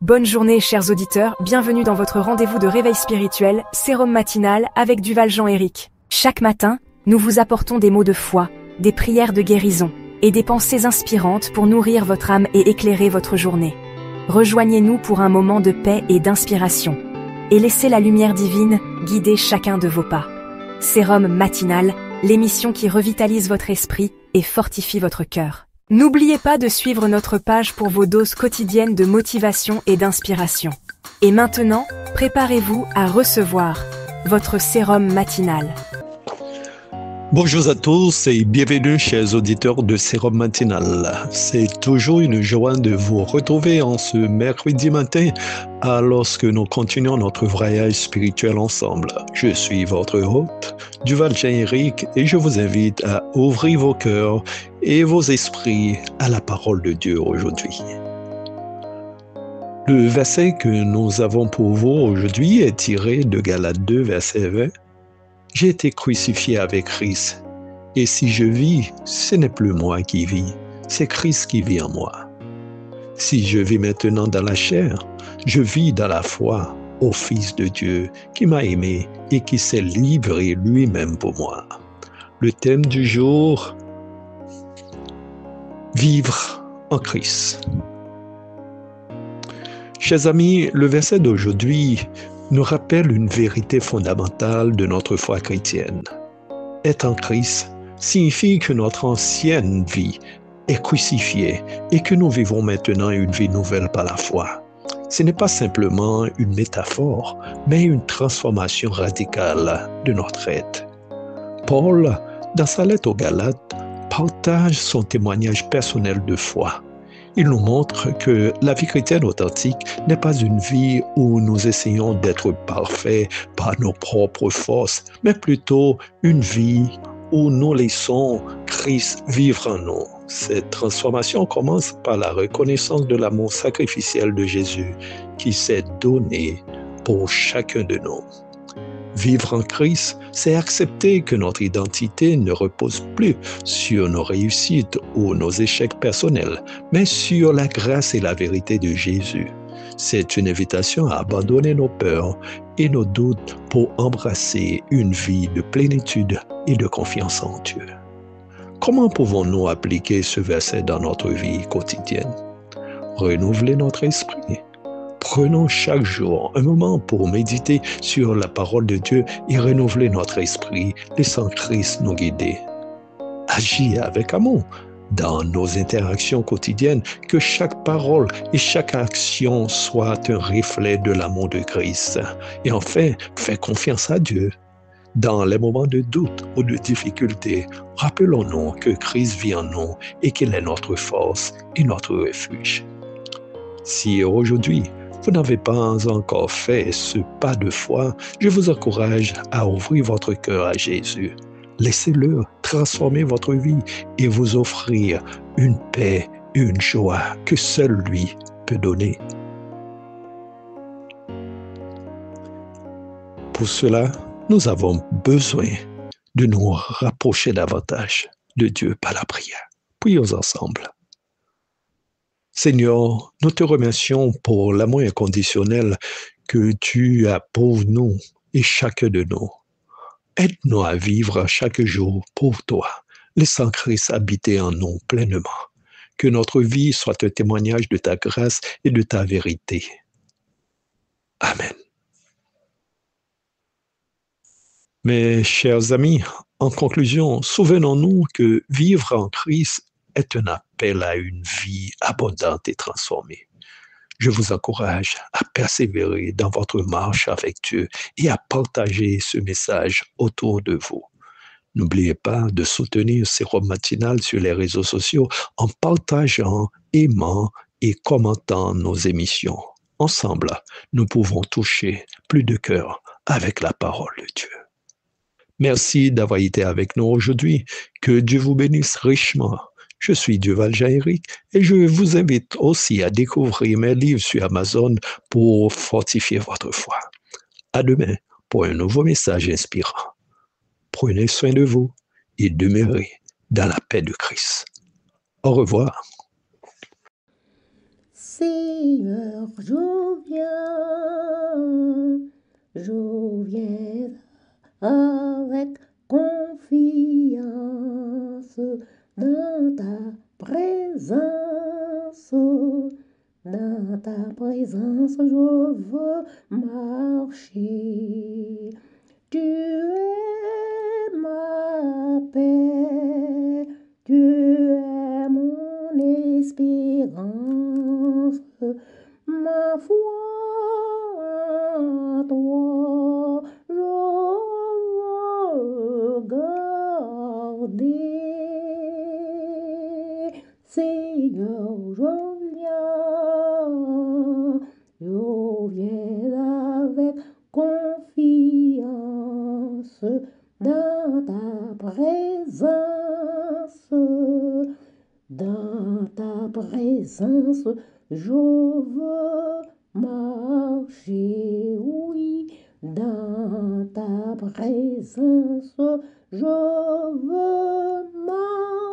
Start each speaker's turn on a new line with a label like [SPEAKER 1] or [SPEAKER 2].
[SPEAKER 1] Bonne journée, chers auditeurs, bienvenue dans votre rendez-vous de réveil spirituel, Sérum matinal avec Duval Jean-Éric. Chaque matin, nous vous apportons des mots de foi, des prières de guérison et des pensées inspirantes pour nourrir votre âme et éclairer votre journée. Rejoignez-nous pour un moment de paix et d'inspiration. Et laissez la lumière divine guider chacun de vos pas. Sérum matinal, l'émission qui revitalise votre esprit et fortifie votre cœur. N'oubliez pas de suivre notre page pour vos doses quotidiennes de motivation et d'inspiration. Et maintenant, préparez-vous à recevoir votre sérum matinal.
[SPEAKER 2] Bonjour à tous et bienvenue chers auditeurs de Sérum matinal. C'est toujours une joie de vous retrouver en ce mercredi matin alors que nous continuons notre voyage spirituel ensemble. Je suis votre hôte, Duval Jean-Éric, et je vous invite à ouvrir vos cœurs et vos esprits à la parole de Dieu aujourd'hui. Le verset que nous avons pour vous aujourd'hui est tiré de Galates 2, verset 20. J'ai été crucifié avec Christ, et si je vis, ce n'est plus moi qui vis, c'est Christ qui vit en moi. Si je vis maintenant dans la chair, je vis dans la foi au Fils de Dieu qui m'a aimé et qui s'est livré lui-même pour moi. Le thème du jour, vivre en Christ. Chers amis, le verset d'aujourd'hui nous rappelle une vérité fondamentale de notre foi chrétienne. Être en Christ signifie que notre ancienne vie est crucifiée et que nous vivons maintenant une vie nouvelle par la foi. Ce n'est pas simplement une métaphore, mais une transformation radicale de notre être. Paul, dans sa lettre aux Galates, partage son témoignage personnel de foi. Il nous montre que la vie chrétienne authentique n'est pas une vie où nous essayons d'être parfaits par nos propres forces, mais plutôt une vie où nous laissons Christ vivre en nous. Cette transformation commence par la reconnaissance de l'amour sacrificiel de Jésus qui s'est donné pour chacun de nous. Vivre en Christ, c'est accepter que notre identité ne repose plus sur nos réussites ou nos échecs personnels, mais sur la grâce et la vérité de Jésus. C'est une invitation à abandonner nos peurs et nos doutes pour embrasser une vie de plénitude et de confiance en Dieu. Comment pouvons-nous appliquer ce verset dans notre vie quotidienne? Renouveler notre esprit. Prenons chaque jour un moment pour méditer sur la parole de Dieu et renouveler notre esprit, laissant Christ nous guider. Agir avec amour dans nos interactions quotidiennes, que chaque parole et chaque action soient un reflet de l'amour de Christ. Et enfin, faire confiance à Dieu. Dans les moments de doute ou de difficulté, rappelons-nous que Christ vit en nous et qu'il est notre force et notre refuge. Si aujourd'hui, vous n'avez pas encore fait ce pas de foi, je vous encourage à ouvrir votre cœur à Jésus. Laissez-le transformer votre vie et vous offrir une paix, une joie que seul lui peut donner. Pour cela, nous avons besoin de nous rapprocher davantage de Dieu par la prière. Prions ensemble. Seigneur, nous te remercions pour l'amour inconditionnel que tu as pour nous et chacun de nous. Aide-nous à vivre chaque jour pour toi, laissant Christ habiter en nous pleinement. Que notre vie soit un témoignage de ta grâce et de ta vérité. Amen. Mes chers amis, en conclusion, souvenons-nous que vivre en Christ est un appel à une vie abondante et transformée. Je vous encourage à persévérer dans votre marche avec Dieu et à partager ce message autour de vous. N'oubliez pas de soutenir Sérum matinal sur les réseaux sociaux en partageant, aimant et commentant nos émissions. Ensemble, nous pouvons toucher plus de cœurs avec la parole de Dieu. Merci d'avoir été avec nous aujourd'hui. Que Dieu vous bénisse richement. Je suis Duval Jean-Éric et je vous invite aussi à découvrir mes livres sur Amazon pour fortifier votre foi. À demain pour un nouveau message inspirant. Prenez soin de vous et demeurez dans la paix de Christ. Au revoir.
[SPEAKER 3] Seigneur, je viens avec confiance dans ta présence. Dans ta présence, je veux marcher. Tu es ma paix, tu es mon espérance, ma foi en toi, je veux garder. Seigneur, je viens avec confiance dans ta présence. Dans ta présence, je veux marcher, oui. Dans ta présence, je veux marcher.